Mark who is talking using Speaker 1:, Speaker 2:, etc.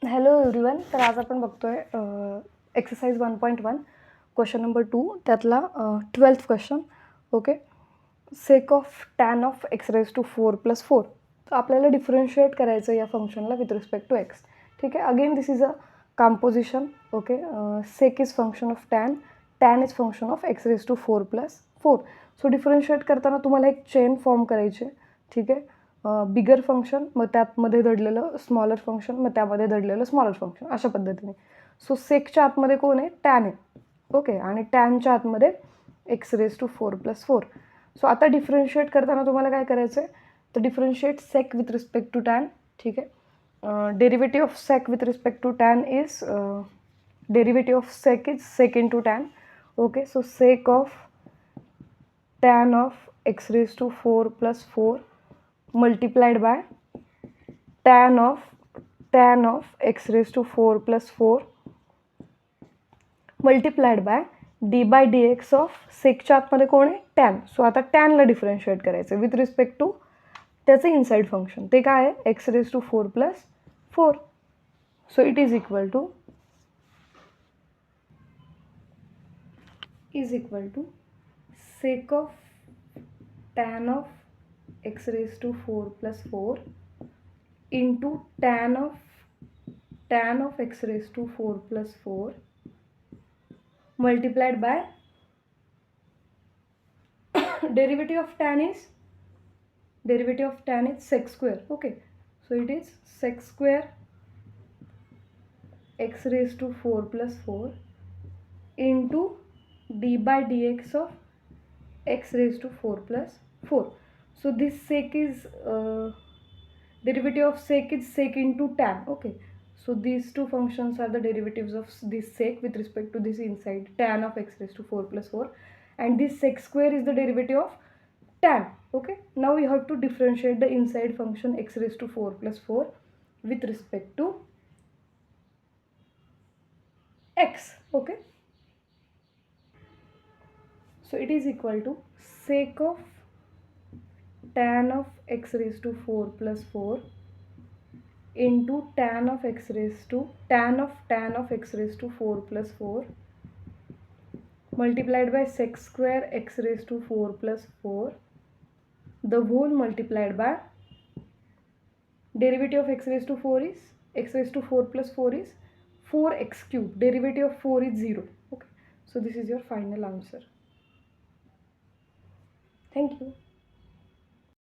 Speaker 1: Hello everyone. तर आज आपण बघतोय एक्सरसाइज 1.1 क्वेश्चन नंबर 2 त्यातला 12th question. Okay. Sec of tan of x raise to 4+4. तर आपल्याला डिफरन्शिएट करायचं या फंक्शनला विथ रिस्पेक्ट टू एक्स. ठीक आहे. Again this is a composition. Okay. Sec is function of tan is function of x raise to 4+4. So differentiate करताना तुम्हाला एक चेन फॉर्म करायची. ठीक आहे. बिगर फंक्शन, मग त्यामध्ये दडलेलं स्मॉलर फंक्शन, मग त्यामध्ये दडलेलं स्मॉलर फंक्शन, अशा पद्धतीने. सो सेकच्या आतमध्ये कोण आहे? टॅन आहे. ओके. आणि टॅनच्या आतमध्ये एक्स रेज टू 4+4. सो आता डिफरन्शिएट करताना तुम्हाला काय करायचं आहे? तर differentiate sec with respect to tan. ठीक आहे. Derivative of sec with respect to tan is derivative of sec is sec into tan. Okay. So sec of tan of x raise to 4+4 multiplied by tan of x raised to 4+4 multiplied by d by dx of सेकच्या आतमध्ये कोण आहे? Tan. So आता टॅनला differentiate करायचं with respect to त्याचं inside function. ते काय आहे? X raise to 4+4. So it is equal to sec of tan of x raised to 4+4 into tan of x raised to 4+4 multiplied by derivative of tan is sec square. Okay, so it is sec square x raised to 4+4 into d by dx of x raised to 4+4. So this sec is derivative of sec is sec into tan. Okay, so these two functions are the derivatives of this sec with respect to this inside tan of x raised to 4+4, and this sec square is the derivative of tan. Okay, now we have to differentiate the inside function x raised to 4+4 with respect to x. Okay, so it is equal to sec of tan of x raised to 4+4 into tan of x raised to tan of x raised to 4+4 multiplied by sec square x raised to 4+4, the whole multiplied by derivative of x raised to 4 is x raised to 4+4 is 4x cube. Derivative of 4 is 0. Okay, so this is your final answer. Thank you.